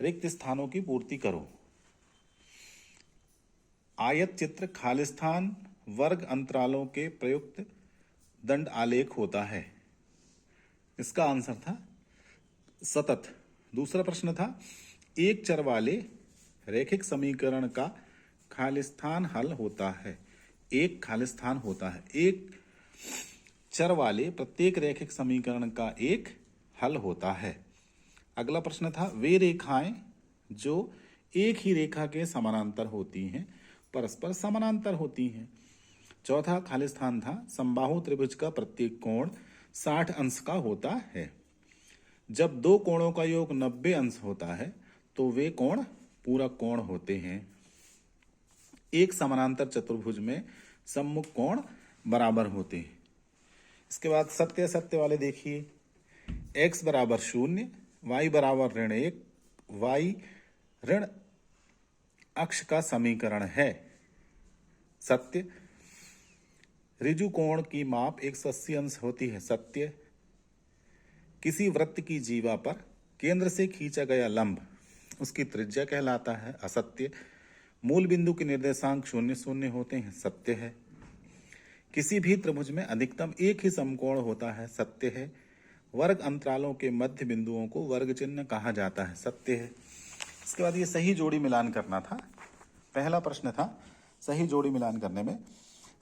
रिक्त स्थानों की पूर्ति करो। आयत चित्र खालिस्तान वर्ग अंतरालों के प्रयुक्त दंड आलेख होता है। इसका आंसर था सतत। दूसरा प्रश्न था एक चर वाले रैखिक समीकरण का खालिस्तान हल होता है। एक खालिस्तान होता है, एक चर वाले प्रत्येक रैखिक समीकरण का एक हल होता है। अगला प्रश्न था वे रेखाएं जो एक ही रेखा के समानांतर होती हैं परस्पर समानांतर होती हैं। चौथा खालिस्तान था समबाहु त्रिभुज का प्रत्येक कोण 60 अंश का होता है। जब दो कोणों का योग 90 अंश होता है तो वे कोण पूरक कोण होते हैं। एक समानांतर चतुर्भुज में सम्मुख कोण बराबर होते हैं। इसके बाद सत्य सत्य वाले देखिए। x बराबर 0, y बराबर ऋण 1, y ऋण अक्ष का समीकरण है। सत्य। ऋजु कोण की माप 180 अंश होती है। सत्य। किसी वृत्त की जीवा पर केंद्र से खींचा गया लंब उसकी त्रिज्या कहलाता है। असत्य। मूल बिंदु के निर्देशांक 0 0 होते हैं। सत्य है। किसी भी त्रिभुज में अधिकतम एक ही समकोण होता है। सत्य है। वर्ग अंतरालों के मध्य बिंदुओं को वर्ग चिन्ह कहा जाता है। सत्य है। इसके बाद ये सही जोड़ी मिलान करना था। पहला प्रश्न था सही जोड़ी मिलान करने में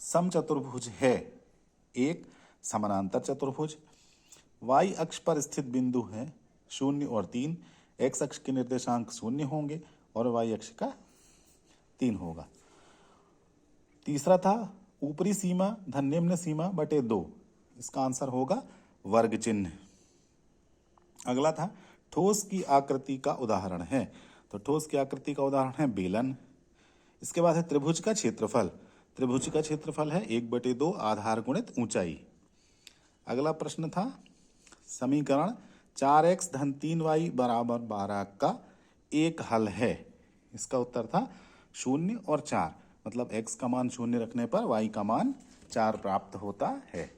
समचतुर्भुज है एक समानांतर चतुर्भुज, y अक्ष पर स्थित बिंदु है 0 और 3, x अक्ष के निर्देशांक 0 होंगे और y अक्ष का 3 होगा। तीसरा था ऊपरी सीमा धन निम्न सीमा बटे 2, इसका आंसर होगा वर्ग चिन्ह। अगला था ठोस की आकृति का उदाहरण है, तो ठोस की आकृति का उदाहरण है बेलन। इसके बाद है त्रिभुज का क्षेत्रफल। त्रिभुज का क्षेत्रफल है 1/2 आधार गुणित ऊंचाई। अगला प्रश्न था समीकरण 4x धन 3y बराबर 12 का एक हल है। इसका उत्तर था 0 और 4, मतलब x का मान 0 रखने पर y का मान 4 प्राप्त होता है।